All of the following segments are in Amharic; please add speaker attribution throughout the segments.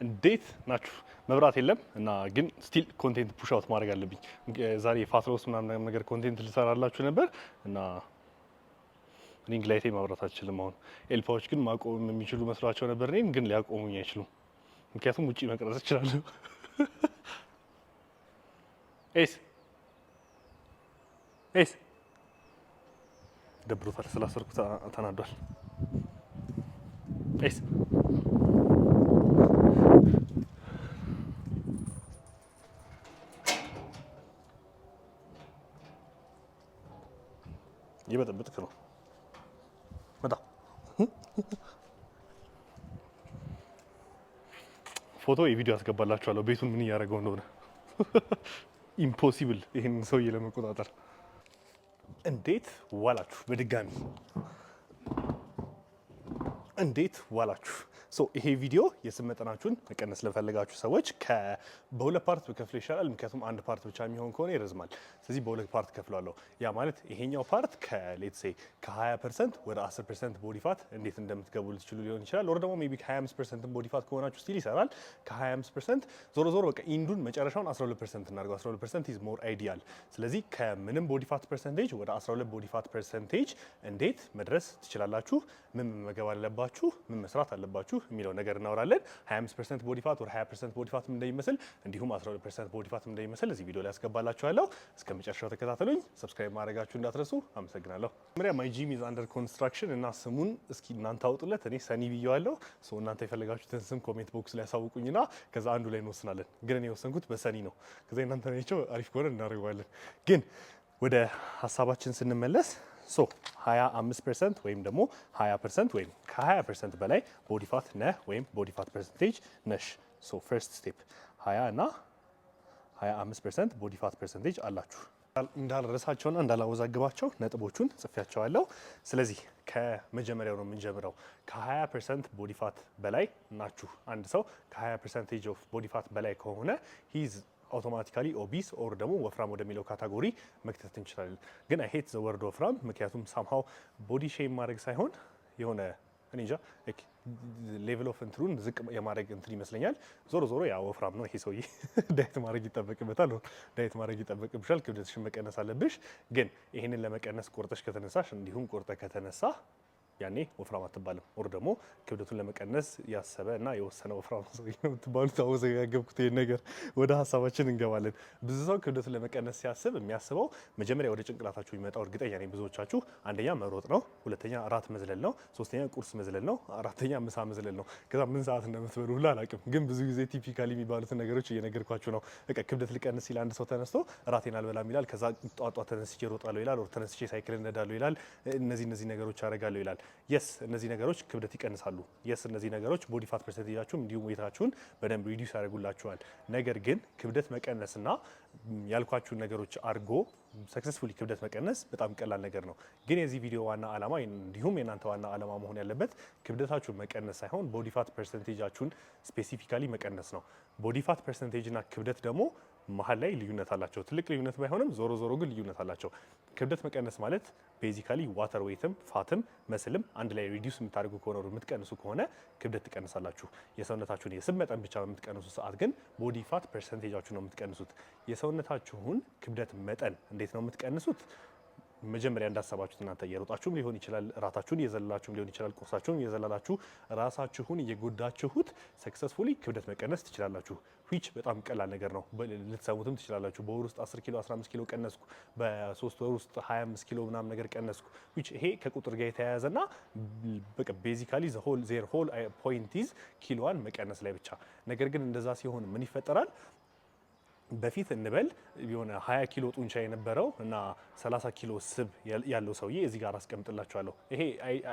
Speaker 1: እንዴት ናችሁ? መብራት የለም እና ግን ስቲል ኮንቴንት ፑሽ አውት ማድረግ አለብኝ። ዛሬ ፋትሮስ ምናምን ነገር ኮንቴንት ልሰራላችሁ ነበር እና ሪንግ ላይቴ ማብራት አልችልም። አሁን ኤልፓዎች ግን ማቆም የሚችሉ መስሏቸው ነበር፣ እኔም ግን ሊያቆሙኝ አይችሉም። ምክንያቱም ውጪ መቅረጽ እችላለሁ። ኤስ ደብሮታል፣ ስላሰርኩት ተናዷል። ኤስ እየበጠበጥክ ነው። መጣ ፎቶ የቪዲዮ ያስገባላችኋለሁ ቤቱን ምን እያደረገው እንደሆነ። ኢምፖሲብል ይህን ሰውዬ ለመቆጣጠር። እንዴት ዋላችሁ? በድጋሚ እንዴት ዋላችሁ? ይሄ ቪዲዮ የስብ መጠናችሁን መቀነስ ለፈለጋችሁ ሰዎች በሁለት ፓርት በከፍለው ይሻላል። ምክንያቱም አንድ ፓርት ብቻ የሚሆን ከሆነ ይረዝማል። ስለዚህ በሁለት ፓርት ከፍላለሁ። ያ ማለት ይሄኛው ፓርት ከሌትስ ሴይ ከ20% ወደ 10% ቦዲ ፋት እንዴት እንደምትገቡ ልትችሉ ሊሆን ይችላል። ወር ደግሞ ሜይ ቢ ከ25% ቦዲ ፋት ከሆናችሁ ስቲል ይሰራል። ከ25% ዞሮ ዞሮ በቃ ኢንዱን መጨረሻውን 12% እናድርገው። 12% ኢዝ ሞር አይዲያል። ስለዚህ ከምንም ቦዲ ፋት ፐርሰንቴጅ ወደ 12 ቦዲ ፋት ፐርሰንቴጅ እንዴት መድረስ ትችላላችሁ፣ ምን መመገብ አለባችሁ፣ ምን መስራት አለባችሁ የሚለው ነገር እናወራለን። 25% ቦዲ ፋት ወር 20% ቦዲ ፋት እንደሚመስል እንዲሁም 12% ቦዲ ፋት እንደሚመስል እዚህ ቪዲዮ ላይ ያስገባላችኋለሁ። እስከ መጨረሻው ተከታተሉኝ። ሰብስክራይብ ማድረጋችሁ እንዳትረሱ። አመሰግናለሁ። መጀመሪያ ማይ ጂም ኢዝ አንደር ኮንስትራክሽን እና ስሙን እስኪ እናንተ አውጡለት። እኔ ሰኒ ብየዋለሁ። እናንተ የፈለጋችሁትን ስም ኮሜንት ቦክስ ላይ ያሳውቁኝና ከዛ አንዱ ላይ እንወስናለን። ግን እኔ የወሰንኩት በሰኒ ነው። ከዛ እናንተ ናቸው አሪፍ ከሆነ እናደርገዋለን። ግን ወደ ሀሳባችን ስንመለስ 25% ወይም ደግሞ 20% ወይም ከ20% በላይ ቦዲ ፋት ነህ ወይም ቦዲ ፋት ፐርሰንቴጅ ነሽ። ፈርስት ስቴፕ 20 እና 25% ቦዲ ፋት ፐርሰንቴጅ አላችሁ። እንዳልረሳቸውና እንዳላወዛግባቸው ነጥቦቹን ጽፌያቸዋለሁ። ስለዚህ ከመጀመሪያው ነው የምንጀምረው። ከ20% ቦዲ ፋት በላይ ናችሁ። አንድ ሰው ከ20% ኦፍ ቦዲ ፋት በላይ ከሆነ ሂዝ አውቶማቲካሊ ኦቢስ ኦር ደግሞ ወፍራም ወደሚለው ካታጎሪ መክተት እንችላለን። ግን አይ ሄት ዘ ወርድ ወፍራም፣ ምክንያቱም ሳምሃው ቦዲ ሼም ማድረግ ሳይሆን የሆነ እኔ እንጃ ሌቭል ኦፍ እንትሩን ዝቅ የማድረግ እንትን ይመስለኛል። ዞሮ ዞሮ ያ ወፍራም ነው ይሄ ሰውዬ። ዳይት ማድረግ ይጠበቅበታል። ዳይት ማድረግ ይጠበቅብሻል። ክብደትሽን መቀነስ አለብሽ። ግን ይሄንን ለመቀነስ ቆርጠሽ ከተነሳሽ እንዲሁም ቆርጠ ከተነሳ ያኔ ወፍራም አትባልም። ወር ደግሞ ክብደቱን ለመቀነስ ያሰበ እና የወሰነ ወፍራም ሰው ነው የምትባሉት። አወዘጋገብኩት ይሄን ነገር። ወደ ሀሳባችን እንገባለን። ብዙ ሰው ክብደቱን ለመቀነስ ሲያስብ የሚያስበው መጀመሪያ ወደ ጭንቅላታችሁ የሚመጣው እርግጠኛ ነኝ ብዙዎቻችሁ አንደኛ መሮጥ ነው፣ ሁለተኛ እራት መዝለል ነው፣ ሶስተኛ ቁርስ መዝለል ነው፣ አራተኛ ምሳ መዝለል ነው። ከዛ ምን ሰዓት እንደምትበሉ ሁላ አላውቅም፣ ግን ብዙ ጊዜ ቲፒካሊ የሚባሉትን ነገሮች እየነገርኳችሁ ነው። በቃ ክብደት ሊቀንስ ሲል አንድ ሰው ተነስቶ እራቴን አልበላም ይላል። ከዛ ጧጧ ተነስቼ እሮጣለሁ ይላል፣ ወር ተነስቼ ሳይክል እነዳለሁ ይላል፣ እነዚህ ነገሮች አደርጋለሁ ይላል። የስ እነዚህ ነገሮች ክብደት ይቀንሳሉ። የስ እነዚህ ነገሮች ቦዲ ፋት ፐርሰንቴጃችሁን እንዲሁም ዌታችሁን በደንብ ሪዲዩስ ያደርጉላችኋል። ነገር ግን ክብደት መቀነስና ያልኳችሁን ነገሮች አድርጎ ሰክሰስፉሊ ክብደት መቀነስ በጣም ቀላል ነገር ነው። ግን የዚህ ቪዲዮ ዋና ዓላማ እንዲሁም የእናንተ ዋና ዓላማ መሆን ያለበት ክብደታችሁን መቀነስ ሳይሆን ቦዲ ፋት ፐርሰንቴጃችሁን ስፔሲፊካሊ መቀነስ ነው። ቦዲ ፋት ፐርሰንቴጅ እና ክብደት ደግሞ መሀል ላይ ልዩነት አላቸው። ትልቅ ልዩነት ባይሆንም ዞሮ ዞሮ ግን ልዩነት አላቸው። ክብደት መቀነስ ማለት ቤዚካሊ ዋተር ዌይትም ፋትም መስልም አንድ ላይ ሪዲዩስ የምታደርጉ ከሆነ የምትቀንሱ ከሆነ ክብደት ትቀንሳላችሁ። የሰውነታችሁን የስብ መጠን ብቻ በምትቀንሱ ሰዓት ግን ቦዲ ፋት ፐርሰንቴጃችሁ ነው የምትቀንሱት። የሰውነታችሁን ክብደት መጠን እንዴት ነው የምትቀንሱት? መጀመሪያ እንዳሰባችሁት እናንተ እየሮጣችሁም ሊሆን ይችላል፣ ራታችሁን እየዘለላችሁም ሊሆን ይችላል፣ ቁርሳችሁን እየዘለላችሁ ራሳችሁን እየጎዳችሁት ሰክሰስፉሊ ክብደት መቀነስ ትችላላችሁ። ዊች በጣም ቀላል ነገር ነው። ልትሰሙትም ትችላላችሁ። በወር ውስጥ 10 ኪሎ 15 ኪሎ ቀነስኩ፣ በ3 ወር ውስጥ 25 ኪሎ ምናምን ነገር ቀነስኩ። ዊች ይሄ ከቁጥር ጋር የተያያዘና በቃ ቤዚካሊ ዜር ሆል ፖይንት ኢዝ ኪሎዋን መቀነስ ላይ ብቻ። ነገር ግን እንደዛ ሲሆን ምን ይፈጠራል? በፊት እንበል የሆነ 20 ኪሎ ጡንቻ የነበረው እና 30 ኪሎ ስብ ያለው ሰውዬ እዚህ ጋር አስቀምጥላችኋለሁ። ይሄ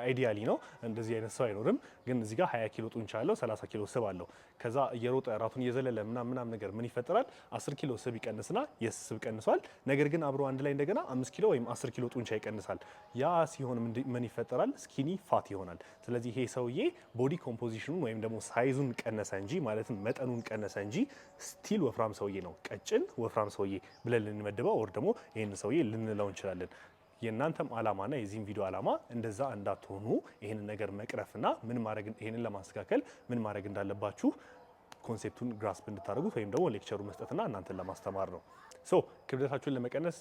Speaker 1: አይዲያሊ ነው፣ እንደዚህ አይነት ሰው አይኖርም። ግን እዚህ ጋር 20 ኪሎ ጡንቻ ያለው 30 ኪሎ ስብ አለው። ከዛ እየሮጠ ራቱን እየዘለለ ምናምን ነገር ምን ይፈጠራል? 10 ኪሎ ስብ ይቀንስና የስብ ቀንሷል። ነገር ግን አብሮ አንድ ላይ እንደገና 5 ኪሎ ወይም 10 ኪሎ ጡንቻ ይቀንሳል። ያ ሲሆን ምን ይፈጠራል? ስኪኒ ፋት ይሆናል። ስለዚህ ይሄ ሰውዬ ቦዲ ኮምፖዚሽኑን ወይም ደግሞ ሳይዙን ቀነሰ እንጂ ማለትም መጠኑን ቀነሰ እንጂ ስቲል ወፍራም ሰውዬ ነው። ቀጭን ወፍራም ሰውዬ ብለን ልንመድበው ወር ደግሞ ይህን ሰውዬ ልንለው እንችላለን። የእናንተም አላማና የዚህም ቪዲዮ አላማ እንደዛ እንዳትሆኑ ይህንን ነገር መቅረፍና ይህንን ለማስተካከል ምን ማድረግ እንዳለባችሁ ኮንሴፕቱን ግራስፕ እንድታደርጉት ወይም ደግሞ ሌክቸሩ መስጠትና እናንተን ለማስተማር ነው። ሶ ክብደታችሁን ለመቀነስ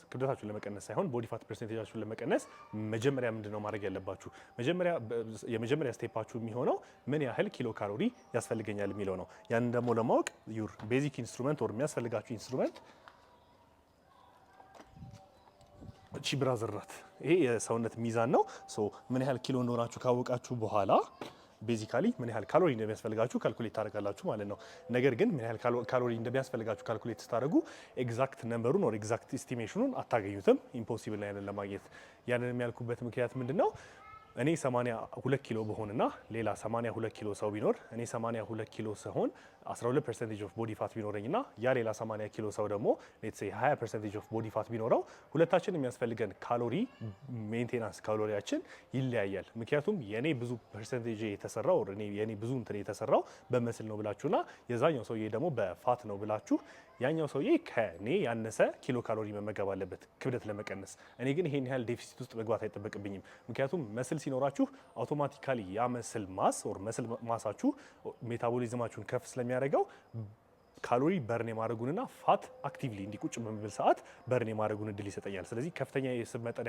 Speaker 1: ሳይሆን ቦዲ ፋት ፐርሰንቴጃችሁን ለመቀነስ መጀመሪያ ምንድነው ማድረግ ያለባችሁ? የመጀመሪያ ስቴፓችሁ የሚሆነው ምን ያህል ኪሎ ካሎሪ ያስፈልገኛል የሚለው ነው። ያንን ደግሞ ለማወቅ ዩር ቤዚክ ኢንስትሩመንት ወር የሚያስፈልጋችሁ ኢንስትሩመንት እቺ ብራዘር ናት። ይሄ የሰውነት ሚዛን ነው። ሶ ምን ያህል ኪሎ እንደሆናችሁ ካወቃችሁ በኋላ ቤዚካሊ ምን ያህል ካሎሪ እንደሚያስፈልጋችሁ ካልኩሌት ታደርጋላችሁ ማለት ነው። ነገር ግን ምን ያህል ካሎሪ እንደሚያስፈልጋችሁ ካልኩሌት ስታደርጉ ኤግዛክት ነምበሩን ኦር ኤግዛክት ኤስቲሜሽኑን አታገኙትም። ኢምፖሲብል ነው ያንን ለማግኘት። ያንን የሚያልኩበት ምክንያት ምንድነው? እኔ 82 ኪሎ በሆንና ሌላ 82 ኪሎ ሰው ቢኖር እኔ 82 ኪሎ ሲሆን 12% ኦፍ ቦዲ ፋት ቢኖረኝና ያ ሌላ 80 ኪሎ ሰው ደግሞ ሌትስ ሴይ 20% ኦፍ ቦዲ ፋት ቢኖረው ሁለታችን የሚያስፈልገን ካሎሪ ሜንቴናንስ ካሎሪያችን ይለያያል። ምክንያቱም የኔ ብዙ ፐርሰንቴጅ የተሰራው የኔ ብዙ እንትን የተሰራው በመስል ነው ብላችሁና የዛኛው ሰውዬ ደግሞ በፋት ነው ብላችሁ ያኛው ሰውዬ ከኔ ያነሰ ኪሎ ካሎሪ መመገብ አለበት ክብደት ለመቀነስ። እኔ ግን ይሄን ያህል ዴፊሲት ውስጥ መግባት አይጠበቅብኝም። ምክንያቱም መስል ሲኖራችሁ አውቶማቲካሊ ያ መስል ማሳችሁ ሜታቦሊዝማችሁን ከፍ ስለሚያደርገው ካሎሪ በርን የማድረጉንና ፋት አክቲቭሊ እንዲቁጭ በሚብል ሰዓት በርን የማድረጉን እድል ይሰጠኛል። ስለዚህ ከፍተኛ የስብ መጠን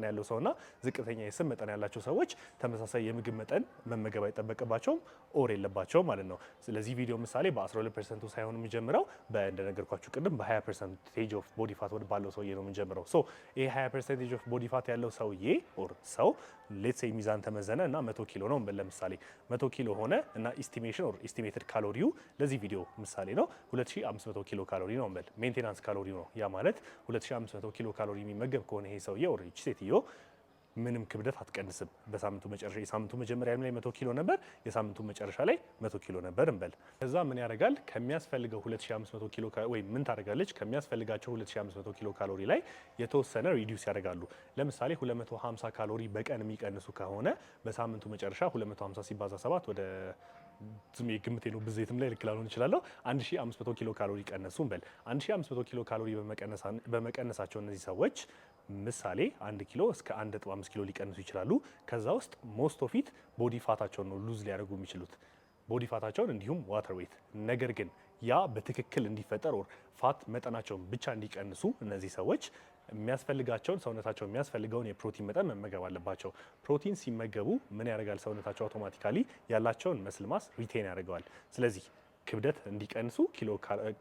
Speaker 1: ያለው ሰውና ዝቅተኛ የስብ መጠን ያላቸው ሰዎች ተመሳሳይ የምግብ መጠን መመገብ አይጠበቅባቸውም ኦር የለባቸው ማለት ነው። ስለዚህ ቪዲዮ ምሳሌ በ12% ሳይሆን የሚጀምረው እንደነገርኳችሁ ቅድም በ20% ኦፍ ቦዲ ፋት ባለው ሰውዬ ነው የምንጀምረው። ሶ ይሄ 20% ኦፍ ቦዲ ፋት ያለው ሰውዬ ኦር ሰው ሌትስ ሴይ ሚዛን ተመዘነ እና 100 ኪሎ ነው ለምሳሌ 100 ኪሎ ሆነ እና ኢስቲሜሽን ኦር ኢስቲሜትድ ካሎሪው ለዚህ ቪዲዮ ምሳሌ ነው 2500 ኪሎ ካሎሪ ነው እንበል። ሜንቴናንስ ካሎሪ ነው። ያ ማለት 2500 ኪሎ ካሎሪ የሚመገብ ከሆነ ይሄ ሰውዬ ኦር ይቺ ሴትዮ ምንም ክብደት አትቀንስም። በሳምንቱ መጨረሻ የሳምንቱ መጀመሪያ ላይ 100 ኪሎ ነበር፣ የሳምንቱ መጨረሻ ላይ 100 ኪሎ ነበር እንበል። ከዛ ምን ያደርጋል? ከሚያስፈልገው 2500 ኪሎ ወይ ምን ታደርጋለች? ከሚያስፈልጋቸው 2500 ኪሎ ካሎሪ ላይ የተወሰነ ሪዲዩስ ያደርጋሉ። ለምሳሌ 250 ካሎሪ በቀን የሚቀንሱ ከሆነ በሳምንቱ መጨረሻ 250 ሲባዛ 7 ወደ ዝም ግምቴ ነው፣ ብዜትም ላይ ልክ ላልሆን እችላለሁ። 1500 ኪሎ ካሎሪ ቀነሱ እንበል። 1500 ኪሎ ካሎሪ በመቀነሳቸው እነዚህ ሰዎች ምሳሌ 1 ኪሎ እስከ 1.5 ኪሎ ሊቀንሱ ይችላሉ። ከዛ ውስጥ ሞስት ኦፍ ኢት ቦዲ ፋታቸውን ነው ሉዝ ሊያደርጉ የሚችሉት፣ ቦዲ ፋታቸውን እንዲሁም ዋተር ዌት። ነገር ግን ያ በትክክል እንዲፈጠር ወር ፋት መጠናቸውን ብቻ እንዲቀንሱ እነዚህ ሰዎች የሚያስፈልጋቸውን ሰውነታቸው የሚያስፈልገውን የፕሮቲን መጠን መመገብ አለባቸው። ፕሮቲን ሲመገቡ ምን ያደርጋል? ሰውነታቸው አውቶማቲካሊ ያላቸውን መስል ማስ ሪቴን ያደርገዋል። ስለዚህ ክብደት እንዲቀንሱ ኪሎ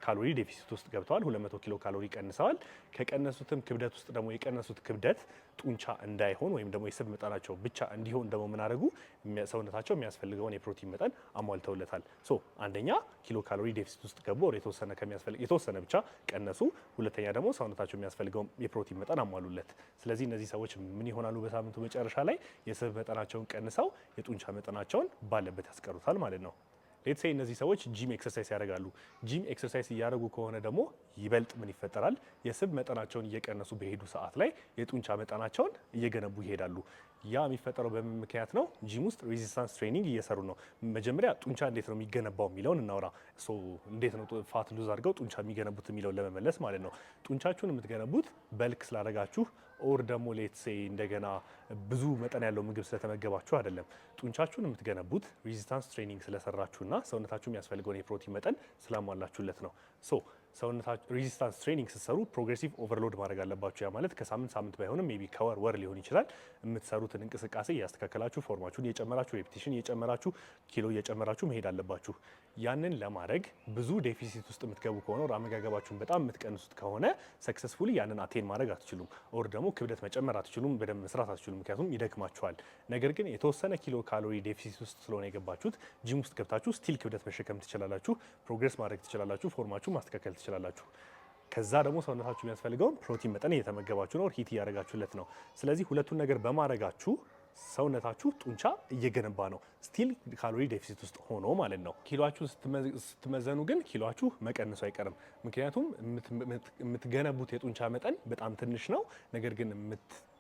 Speaker 1: ካሎሪ ዴፊሲት ውስጥ ገብተዋል። 200 ኪሎ ካሎሪ ቀንሰዋል። ከቀነሱትም ክብደት ውስጥ ደግሞ የቀነሱት ክብደት ጡንቻ እንዳይሆን ወይም ደግሞ የስብ መጠናቸው ብቻ እንዲሆን ደግሞ ምን አደረጉ? ሰውነታቸው የሚያስፈልገውን የፕሮቲን መጠን አሟልተውለታል። ሶ አንደኛ ኪሎ ካሎሪ ዴፊሲት ውስጥ ገቡ፣ የተወሰነ ብቻ ቀነሱ። ሁለተኛ ደግሞ ሰውነታቸው የሚያስፈልገውን የፕሮቲን መጠን አሟሉለት። ስለዚህ እነዚህ ሰዎች ምን ይሆናሉ? በሳምንቱ መጨረሻ ላይ የስብ መጠናቸውን ቀንሰው የጡንቻ መጠናቸውን ባለበት ያስቀሩታል ማለት ነው። ሌትስ ሴይ እነዚህ ሰዎች ጂም ኤክሰርሳይዝ ያደርጋሉ። ጂም ኤክሰርሳይዝ እያደረጉ ከሆነ ደግሞ ይበልጥ ምን ይፈጠራል? የስብ መጠናቸውን እየቀነሱ በሄዱ ሰዓት ላይ የጡንቻ መጠናቸውን እየገነቡ ይሄዳሉ። ያ የሚፈጠረው በምን ምክንያት ነው? ጂም ውስጥ ሬዚስታንስ ትሬኒንግ እየሰሩ ነው። መጀመሪያ ጡንቻ እንዴት ነው የሚገነባው የሚለውን እናውራ። እንዴት ነው ፋት ሉዝ አድርገው ጡንቻ የሚገነቡት የሚለውን ለመመለስ ማለት ነው። ጡንቻችሁን የምትገነቡት በልክ ስላደረጋችሁ ኦር ደግሞ ሌትስ ሴይ እንደገና ብዙ መጠን ያለው ምግብ ስለተመገባችሁ አይደለም። ጡንቻችሁን የምትገነቡት ሬዚስታንስ ትሬኒንግ ስለሰራችሁና ሰውነታችሁ የሚያስፈልገውን የፕሮቲን መጠን ስላሟላችሁለት ነው። ሰውነታችሁ ሬዚስታንስ ትሬኒንግ ስትሰሩ ፕሮግሬሲቭ ኦቨርሎድ ማድረግ አለባችሁ። ያ ማለት ከሳምንት ሳምንት ባይሆንም ሜይ ቢ ከወር ወር ሊሆን ይችላል። የምትሰሩትን እንቅስቃሴ እያስተካከላችሁ ፎርማችሁን እየጨመራችሁ ሬፒቲሽን እየጨመራችሁ ኪሎ እየጨመራችሁ መሄድ አለባችሁ። ያንን ለማድረግ ብዙ ዴፊሲት ውስጥ የምትገቡ ከሆነ ወር አመጋገባችሁን በጣም የምትቀንሱት ከሆነ ሰክሰስፉሊ ያንን አቴን ማድረግ አትችሉም። ኦር ደግሞ ክብደት መጨመር አትችሉም፣ በደንብ መስራት አትችሉም፣ ምክንያቱም ይደክማችኋል። ነገር ግን የተወሰነ ኪሎ ካሎሪ ዴፊሲት ውስጥ ስለሆነ የገባችሁት ጂም ውስጥ ገብታችሁ ስቲል ክብደት መሸከም ትችላላችሁ፣ ፕሮግሬስ ማድረግ ትችላላችሁ፣ ፎርማችሁ ማስተካከል ትችላላችሁ። ከዛ ደግሞ ሰውነታችሁ የሚያስፈልገውን ፕሮቲን መጠን እየተመገባችሁ ነው፣ ሂት እያደረጋችሁለት ነው። ስለዚህ ሁለቱን ነገር በማድረጋችሁ ሰውነታችሁ ጡንቻ እየገነባ ነው፣ ስቲል ካሎሪ ዴፊሲት ውስጥ ሆኖ ማለት ነው። ኪሎአችሁን ስትመዘኑ ግን ኪሎአችሁ መቀነሱ አይቀርም። ምክንያቱም የምትገነቡት የጡንቻ መጠን በጣም ትንሽ ነው፣ ነገር ግን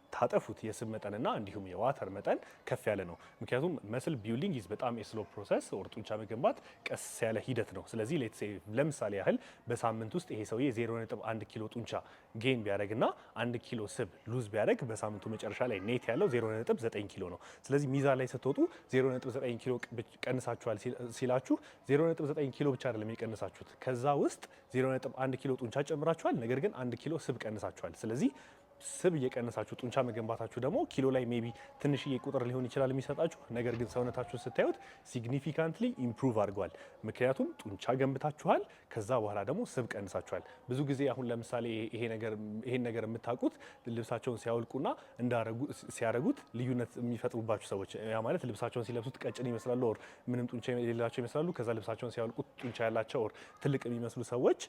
Speaker 1: የምታጠፉት የስብ መጠንና እንዲሁም የዋተር መጠን ከፍ ያለ ነው። ምክንያቱም መስል ቢልዲንግ ኢዝ በጣም ስሎ ፕሮሰስ ኦር ጡንቻ መገንባት ቀስ ያለ ሂደት ነው። ስለዚህ ለምሳሌ ያህል በሳምንት ውስጥ ይሄ ሰውዬ 0.1 ኪሎ ጡንቻ ጌን ቢያደርግና 1 ኪሎ ስብ ሉዝ ቢያደርግ በሳምንቱ መጨረሻ ላይ ኔት ያለው 0.9 ኪሎ ነው። ስለዚህ ሚዛን ላይ ስትወጡ 0.9 ኪሎ ቀንሳችኋል ሲላችሁ 0.9 ኪሎ ብቻ አይደለም የቀንሳችሁት፣ ከዛ ውስጥ 0.1 ኪሎ ጡንቻ ጨምራችኋል፣ ነገር ግን 1 ኪሎ ስብ ቀንሳችኋል። ስለዚህ ስብ እየቀነሳችሁ ጡንቻ መገንባታችሁ ደግሞ ኪሎ ላይ ሜቢ ትንሽዬ ቁጥር ሊሆን ይችላል የሚሰጣችሁ፣ ነገር ግን ሰውነታችሁን ስታዩት ሲግኒፊካንትሊ ኢምፕሩቭ አድርጓል። ምክንያቱም ጡንቻ ገንብታችኋል፣ ከዛ በኋላ ደግሞ ስብ ቀንሳችኋል። ብዙ ጊዜ አሁን ለምሳሌ ይሄን ነገር የምታውቁት ልብሳቸውን ሲያወልቁና ሲያረጉት ልዩነት የሚፈጥሩባችሁ ሰዎች፣ ያ ማለት ልብሳቸውን ሲለብሱት ቀጭን ይመስላሉ ኦር ምንም ጡንቻ የሌላቸው ይመስላሉ። ከዛ ልብሳቸውን ሲያወልቁት ጡንቻ ያላቸው ኦር ትልቅ የሚመስሉ ሰዎች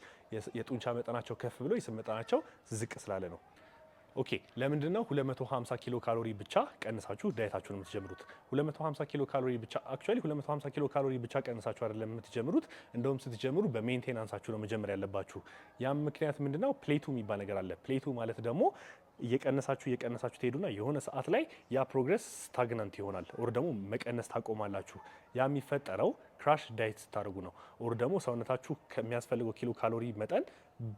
Speaker 1: የጡንቻ መጠናቸው ከፍ ብሎ የስብ መጠናቸው ዝቅ ስላለ ነው። ኦኬ ለምንድን ነው 250 ኪሎ ካሎሪ ብቻ ቀንሳችሁ ዳይታችሁን የምትጀምሩት? 250 ኪሎ ካሎሪ ብቻ አክቹአሊ 250 ኪሎ ካሎሪ ብቻ ቀንሳችሁ አይደለም የምትጀምሩት። እንደውም ስትጀምሩ በሜንቴናንሳችሁ ነው መጀመር ያለባችሁ። ያም ምክንያት ምንድነው? ፕሌቱ የሚባል ነገር አለ። ፕሌቱ ማለት ደግሞ እየቀነሳችሁ ትሄዱና የሆነ ሰዓት ላይ ያ ፕሮግረስ ስታግናንት ይሆናል፣ ኦር ደግሞ መቀነስ ታቆማላችሁ። ያ የሚፈጠረው ክራሽ ዳይት ስታደርጉ ነው፣ ኦር ደግሞ ሰውነታችሁ ከሚያስፈልገው ኪሎ ካሎሪ መጠን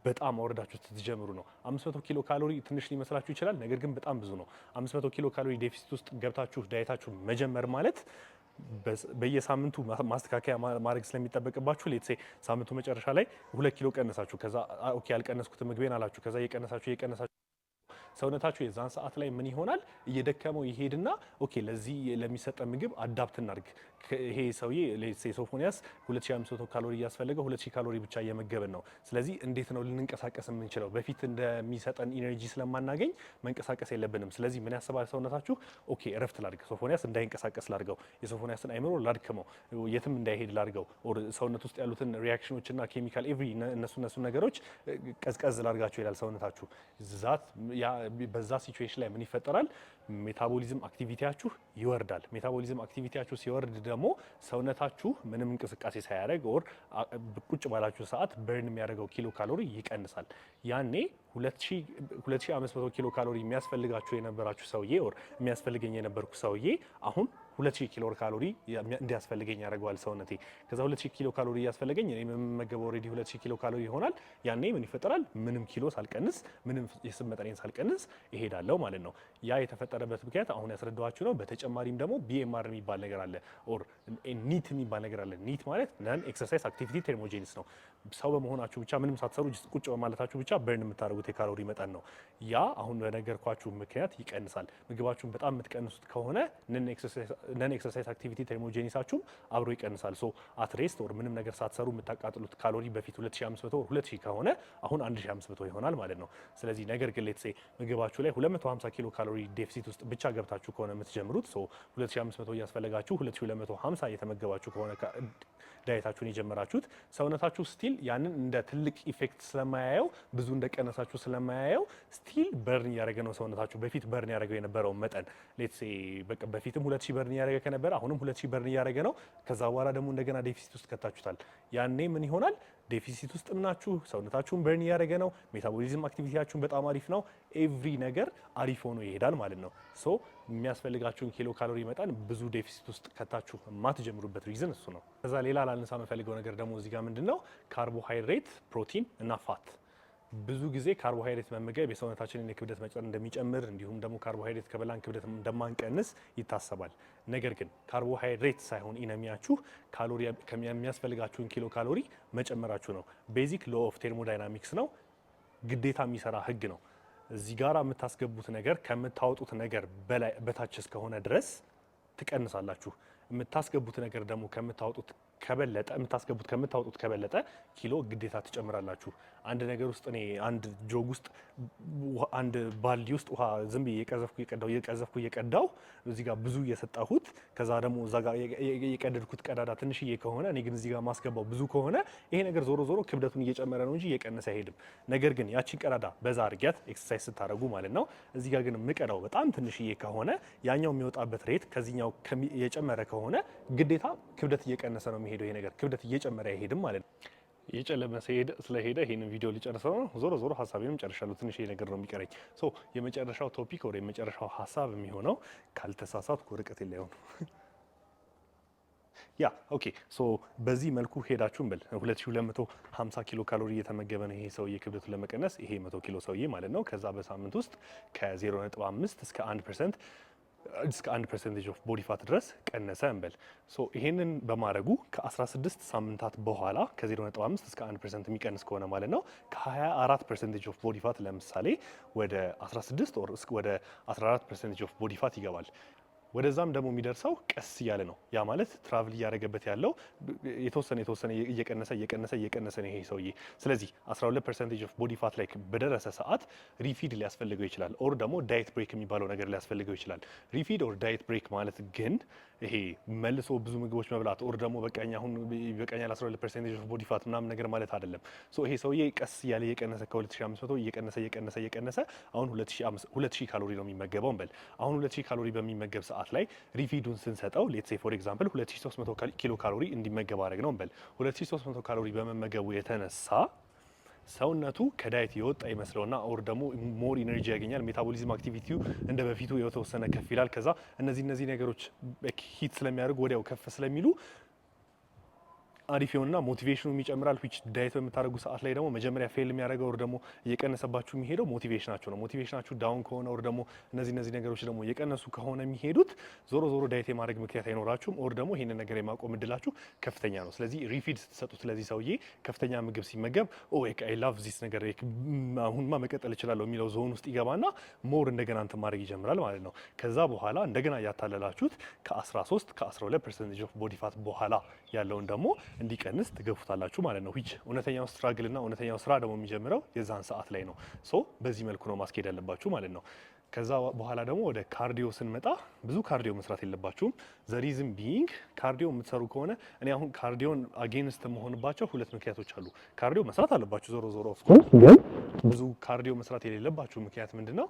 Speaker 1: በጣም አወርዳችሁ ስትጀምሩ ነው። 500 ኪሎ ካሎሪ ትንሽ ሊመስላችሁ ይችላል፣ ነገር ግን በጣም ብዙ ነው። 500 ኪሎ ካሎሪ ዴፊሲት ውስጥ ገብታችሁ ዳይታችሁ መጀመር ማለት በየሳምንቱ ማስተካከያ ማድረግ ስለሚጠበቅባችሁ ሌትሴ ሳምንቱ መጨረሻ ላይ 2 ኪሎ ቀነሳችሁ፣ ከዛ ኦኬ ያልቀነስኩት ምግቤን አላችሁ፣ ከዛ እየቀነሳችሁ ሰውነታችሁ የዛን ሰዓት ላይ ምን ይሆናል? እየደከመው ይሄድና ኦኬ ለዚህ ለሚሰጠ ምግብ አዳፕት እናድርግ። ይሄ ሰውዬ ሶፎንያስ 2500 ካሎሪ እያስፈለገው 2000 ካሎሪ ብቻ እየመገበን ነው። ስለዚህ እንዴት ነው ልንንቀሳቀስ የምንችለው? በፊት እንደሚሰጠን ኢነርጂ ስለማናገኝ መንቀሳቀስ የለብንም። ስለዚህ ምን ያስባል ሰውነታችሁ? ኦኬ እረፍት ላድርግ፣ ሶፎንያስ እንዳይንቀሳቀስ ላድርገው፣ የሶፎንያስን አይምሮ ላድክመው፣ የትም እንዳይሄድ ላድርገው፣ ሰውነት ውስጥ ያሉትን ሪያክሽኖችና ኬሚካል ኤቭሪ እነሱ ነገሮች ቀዝቀዝ ላድርጋቸው ይላል ሰውነታችሁ። በዛ ሲቹዌሽን ላይ ምን ይፈጠራል? ሜታቦሊዝም አክቲቪቲያችሁ ይወርዳል። ሜታቦሊዝም አክቲቪቲያችሁ ሲወርድ ደግሞ ሰውነታችሁ ምንም እንቅስቃሴ ሳያደርግ ኦር ቁጭ ባላችሁ ሰዓት በርን የሚያደርገው ኪሎ ካሎሪ ይቀንሳል። ያኔ 2500 ኪሎ ካሎሪ የሚያስፈልጋችሁ የነበራችሁ ሰውዬ ኦር የሚያስፈልገኝ የነበርኩ ሰውዬ አሁን 2000 ኪሎ ካሎሪ እንዲያስፈልገኝ ያደርገዋል ሰውነቴ። ከዛ 2000 ኪሎ ካሎሪ እያስፈልገኝ እኔ የምመገበው ኦልሬዲ 2000 ኪሎ ካሎሪ ይሆናል። ያኔ ምን ይፈጠራል? ምንም ኪሎ ሳልቀንስ ምንም የስብ መጠኔን ሳልቀንስ እሄዳለሁ ማለት ነው። ያ የተፈጠረበት ምክንያት አሁን ያስረዳኋችሁ ነው። በተጨማሪም ደግሞ ቢኤምአር የሚባል ነገር አለ ኦር ኒት የሚባል ነገር አለ። ኒት ማለት ነን ኤክሰርሳይዝ አክቲቪቲ ቴርሞጄኒስ ነው። ሰው በመሆናችሁ ብቻ ምንም ሳትሰሩ ቁጭ በማለታችሁ ብቻ በርን የምታደርጉት የካሎሪ መጠን ነው። ያ አሁን በነገርኳችሁ ምክንያት ይቀንሳል። ምግባችሁን በጣም የምትቀንሱት ከሆነ ነን ኤክሰርሳይዝ አክቲቪቲ ቴርሞጄኒሳችሁም አብሮ ይቀንሳል። ሶ አትሬስት ኦር ምንም ነገር ሳትሰሩ የምታቃጥሉት ካሎሪ በፊት 2500 ኦር 2000 ከሆነ አሁን 1500 ይሆናል ማለት ነው። ስለዚህ ነገር ግን ሌትሴ ምግባችሁ ላይ 250 ኪሎ ካሎሪ ዴፊሲት ውስጥ ብቻ ገብታችሁ ከሆነ የምትጀምሩት 2500 እያስፈለጋችሁ 2250 እየተመገባችሁ ከሆነ ዳይታችሁን የጀመራችሁት ሰውነታችሁ ስቲል ያንን እንደ ትልቅ ኢፌክት ስለማያየው ብዙ እንደቀነሳችሁ ስለማያየው ስቲል በርን እያደረገ ነው ሰውነታችሁ። በፊት በርን ያደረገው የነበረው መጠን ሌትሴ በፊትም 2000 በርን እያደረገ ከነበረ አሁንም 2000 በርን እያደረገ ነው። ከዛ በኋላ ደግሞ እንደገና ዴፊሲት ውስጥ ከታችሁታል። ያኔ ምን ይሆናል? ዴፊሲት ውስጥ ናችሁ፣ ሰውነታችሁን በርን እያደረገ ነው፣ ሜታቦሊዝም አክቲቪቲያችሁን በጣም አሪፍ ነው፣ ኤቭሪ ነገር አሪፍ ሆኖ ይሄዳል ማለት ነው። ሶ የሚያስፈልጋችሁን ኪሎ ካሎሪ መጠን ብዙ ዴፊሲት ውስጥ ከታችሁ የማትጀምሩበት ሪዝን እሱ ነው። ከዛ ሌላ ላነሳ የምፈልገው ነገር ደግሞ እዚህ ጋር ምንድነው ካርቦሃይድሬት፣ ፕሮቲን እና ፋት። ብዙ ጊዜ ካርቦሃይድሬት መመገብ የሰውነታችንን የክብደት መጠን እንደሚጨምር እንዲሁም ደግሞ ካርቦሃይድሬት ከበላን ክብደት እንደማንቀንስ ይታሰባል። ነገር ግን ካርቦሃይድሬት ሳይሆን ኢነሚያችሁ ካሎሪ የሚያስፈልጋችሁን ኪሎ ካሎሪ መጨመራችሁ ነው። ቤዚክ ሎ ኦፍ ቴርሞዳይናሚክስ ነው፣ ግዴታ የሚሰራ ህግ ነው። እዚህ ጋር የምታስገቡት ነገር ከምታወጡት ነገር በላይ በታች እስከሆነ ድረስ ትቀንሳላችሁ። የምታስገቡት ነገር ደግሞ ከምታወጡት ከበለጠ ኪሎ ግዴታ ትጨምራላችሁ። አንድ ነገር ውስጥ እኔ አንድ ጆግ ውስጥ አንድ ባልዲ ውስጥ ውሃ ዝም ብዬ እየቀዳው እዚህ ጋር ብዙ እየሰጣሁት ከዛ ደግሞ እዛ ጋር የቀደድኩት ቀዳዳ ትንሽዬ ከሆነ እኔ ግን እዚህ ጋር ማስገባው ብዙ ከሆነ ይሄ ነገር ዞሮ ዞሮ ክብደቱን እየጨመረ ነው እንጂ እየቀነሰ አይሄድም። ነገር ግን ያቺን ቀዳዳ በዛ አድርጊያት ኤክሰርሳይዝ ስታደርጉ ማለት ነው። እዚህ ጋር ግን ምቀዳው በጣም ትንሽዬ ከሆነ ያኛው የሚወጣበት ሬት ከዚህኛው የጨመረ ከሆነ ግዴታ ክብደት እየቀነሰ ነው የሚሄደው። ይሄ ነገር ክብደት እየጨመረ አይሄድም ማለት ነው። የጨለመ ስለሄደ ይሄንን ቪዲዮ ሊጨርሰው ነው። ዞሮ ዞሮ ሀሳቤንም ጨርሻለሁ። ትንሽ ነገር ነው የሚቀረኝ። የመጨረሻው ቶፒክ ወደ የመጨረሻው ሀሳብ የሚሆነው ካልተሳሳትኩ ርቀት የለውም ያ ኦኬ። በዚህ መልኩ ሄዳችሁ እንበል 2250 ኪሎ ካሎሪ እየተመገበ ነው ይሄ ሰውዬ ክብደቱን ለመቀነስ ይሄ 100 ኪሎ ሰውዬ ማለት ነው። ከዛ በሳምንት ውስጥ ከ0.5 እስከ 1% ኦፍ ቦዲ ፋት ድረስ ቀነሰ እንበል። ይሄንን በማድረጉ ከ16 ሳምንታት በኋላ ከ0.5 እስከ 1% የሚቀንስ ከሆነ ማለት ነው ከ24% ኦፍ ቦዲ ፋት ለምሳሌ ወደ 16 ወደ 14% ኦፍ ቦዲ ፋት ይገባል። ወደዛም ደግሞ የሚደርሰው ቀስ እያለ ነው። ያ ማለት ትራቭል እያደረገበት ያለው የተወሰነ እየቀነሰ ነው ይሄ ሰውዬ። ስለዚህ 12% ኦፍ ቦዲ ፋት ላይ በደረሰ ሰዓት ሪፊድ ሊያስፈልገው ይችላል። ኦር ደግሞ ዳይት ብሬክ የሚባለው ነገር ሊያስፈልገው ይችላል። ሪፊድ ኦር ዳይት ብሬክ ማለት ግን ይሄ መልሶ ብዙ ምግቦች መብላት ኦር ደግሞ በቃኝ አሁን በቃኛል 12% ኦፍ ቦዲ ፋት ምናምን ነገር ማለት አይደለም። ይሄ ሰውዬ ቀስ እያለ እየቀነሰ ከ2500 እየቀነሰ አሁን 2000 ካሎሪ ነው የሚመገበው እንበል። አሁን 2000 ካሎሪ በሚመገብ ሰዓት ላይ ሪፊዱን ስንሰጠው ሌትስ ሴይ ፎር ኤግዛምፕል 2300 ኪሎ ካሎሪ እንዲመገብ አድርግ ነው እንበል። 2300 ካሎሪ በመመገቡ የተነሳ ሰውነቱ ከዳይት የወጣ ይመስለውና ኦር ደግሞ ሞር ኢነርጂ ያገኛል። ሜታቦሊዝም አክቲቪቲው እንደ በፊቱ የተወሰነ ከፍ ይላል። ከዛ እነዚህ ነገሮች ሂት ስለሚያደርጉ ወዲያው ከፍ ስለሚሉ አሪፍ የሆነና ሞቲቬሽኑም ይጨምራል። ዊች ዳይት በምታደርጉ ሰዓት ላይ ደግሞ መጀመሪያ ፌል የሚያደርገው ወር ደግሞ እየቀነሰባችሁ የሚሄደው ሞቲቬሽናችሁ ነው። ሞቲቬሽናችሁ ዳውን ከሆነ ወር ደግሞ እነዚህ ነገሮች ደግሞ እየቀነሱ ከሆነ የሚሄዱት ዞሮ ዳይት የማድረግ ምክንያት አይኖራችሁም። ወር ደግሞ ይሄንን ነገር የማቆም እድላችሁ ከፍተኛ ነው። ስለዚህ ሪፊድ ስትሰጡት ስለዚህ ሰውዬ ከፍተኛ ምግብ ሲመገብ አይ ላቭ ዚስ ነገር አሁንማ መቀጠል እችላለሁ የሚለው ዞን ውስጥ ይገባና ሞር እንደገና እንትን ማድረግ ይጀምራል ማለት ነው። ከዛ በኋላ እንደገና እያታለላችሁት ከ13 ከ12% ኦፍ ቦዲ ፋት በኋላ ያለውን ደግሞ እንዲቀንስ ትገፉታላችሁ ማለት ነው። እውነተኛው ስትራግል እና እውነተኛው ስራ ደግሞ የሚጀምረው የዛን ሰዓት ላይ ነው። በዚህ መልኩ ነው ማስኬድ ያለባችሁ ማለት ነው። ከዛ በኋላ ደግሞ ወደ ካርዲዮ ስንመጣ ብዙ ካርዲዮ መስራት የለባችሁም። ዘሪዝም ቢይንግ ካርዲዮ የምትሰሩ ከሆነ እኔ አሁን ካርዲዮን አጌንስት መሆንባቸው ሁለት ምክንያቶች አሉ። ካርዲዮ መስራት አለባችሁ ዞሮ ኦፍኮርስ፣ ግን ብዙ ካርዲዮ መስራት የሌለባችሁ ምክንያት ምንድነው?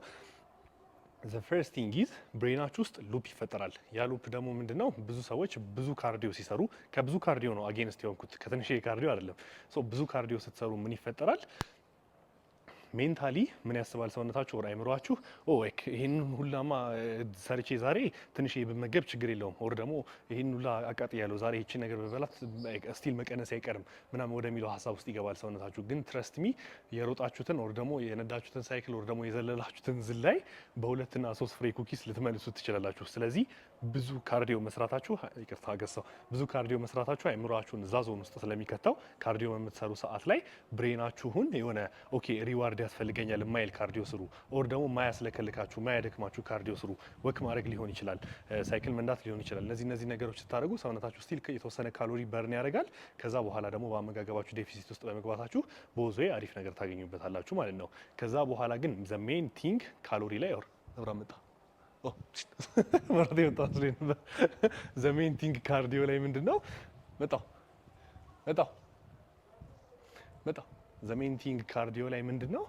Speaker 1: ዘ ፈርስት ቲንግ ኢዝ ብሬናችሁ ውስጥ ሉፕ ይፈጠራል። ያ ሉፕ ደግሞ ምንድነው? ብዙ ሰዎች ብዙ ካርዲዮ ሲሰሩ ከብዙ ካርዲዮ ነው አጌንስት የሆንኩት ከትንሽ ካርዲዮ አይደለም። ብዙ ካርዲዮ ስትሰሩ ምን ይፈጠራል? ሜንታሊ ምን ያስባል ሰውነታችሁ ወር አይምሯችሁ ይሄንን ሁላማ ሰርቼ ዛሬ ትንሽ ብመገብ ችግር የለውም ወር ደግሞ ይሄንን ሁላ አቃጥያለሁ ዛሬ ይቺ ነገር በበላት ስቲል መቀነስ አይቀርም ምናምን ወደሚለው ሀሳብ ውስጥ ይገባል ሰውነታችሁ። ግን ትረስት ሚ የሮጣችሁትን ወር ደግሞ የነዳችሁትን ሳይክል ወር ደግሞ የዘለላችሁትን ዝላይ በሁለትና 3 ፍሬ ኩኪስ ልትመልሱት ትችላላችሁ። ስለዚህ ብዙ ካርዲዮ መስራታችሁ ብዙ ካርዲዮ መስራታችሁ አይምሯችሁን እዛ ዞን ውስጥ ስለሚከተው ካርዲዮ በምትሰሩ ሰዓት ላይ ብሬናችሁን የሆነ ሪዋርድ ያስፈልገኛል የማይል ካርዲዮ ስሩ። ኦር ደግሞ ማያስለከልካችሁ ማያደክማችሁ ካርዲዮ ስሩ። ወክ ማድረግ ሊሆን ይችላል፣ ሳይክል መንዳት ሊሆን ይችላል። እነዚህ ነገሮች ስታደርጉ ሰውነታችሁ ስቲል የተወሰነ ካሎሪ በርን ያደርጋል። ከዛ በኋላ ደግሞ በአመጋገባችሁ ዴፊሲት ውስጥ በመግባታችሁ በወዞ አሪፍ ነገር ታገኙበታላችሁ ማለት ነው። ከዛ በኋላ ግን ዘ ሜን ቲንግ ካሎሪ ላይ መጣ ዘ ሜን ቲንግ ካርዲዮ ላይ ምንድነው? መጣው ዘ ሜን ቲንግ ካርዲዮ ላይ ምንድነው?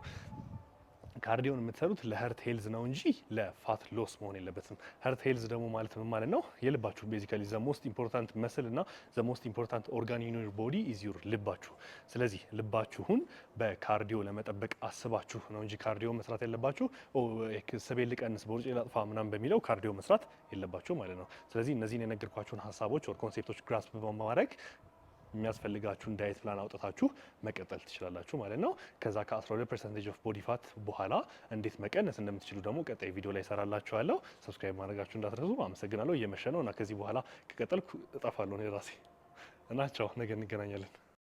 Speaker 1: ካርዲዮን የምትሰሩት ለሀርት ሄልዝ ነው እንጂ ለፋት ሎስ መሆን የለበትም። ሀርት ሄልዝ ደግሞ ማለት ምን ማለት ነው? የልባችሁ ቤዚካሊ ዘ ሞስት ኢምፖርታንት መስል እና ዘ ሞስት ኢምፖርታንት ኦርጋን ኢን ዩር ቦዲ ኢዝ ዩር ልባችሁ። ስለዚህ ልባችሁን በካርዲዮ ለመጠበቅ አስባችሁ ነው እንጂ ካርዲዮ መስራት ያለባችሁ ስቤን ልቀንስ በውርጭ ላጥፋ ምናምን በሚለው ካርዲዮ መስራት የለባችሁ ማለት ነው። ስለዚህ እነዚህን የነገርኳችሁን ሀሳቦች ወር ኮንሴፕቶች ግራስፕ በማድረግ የሚያስፈልጋችሁን ዳይት ፕላን አውጥታችሁ መቀጠል ትችላላችሁ ማለት ነው። ከዛ ከ12% ኦፍ ቦዲ ፋት በኋላ እንዴት መቀነስ እንደምትችሉ ደግሞ ቀጣይ ቪዲዮ ላይ ሰራላችኋለሁ። ሰብስክራይብ ማድረጋችሁ እንዳትረሱ። አመሰግናለሁ። እየመሸ ነው እና ከዚህ በኋላ ከቀጠልኩ እጠፋለሁ እኔ ራሴ እና ቻው፣ ነገ እንገናኛለን።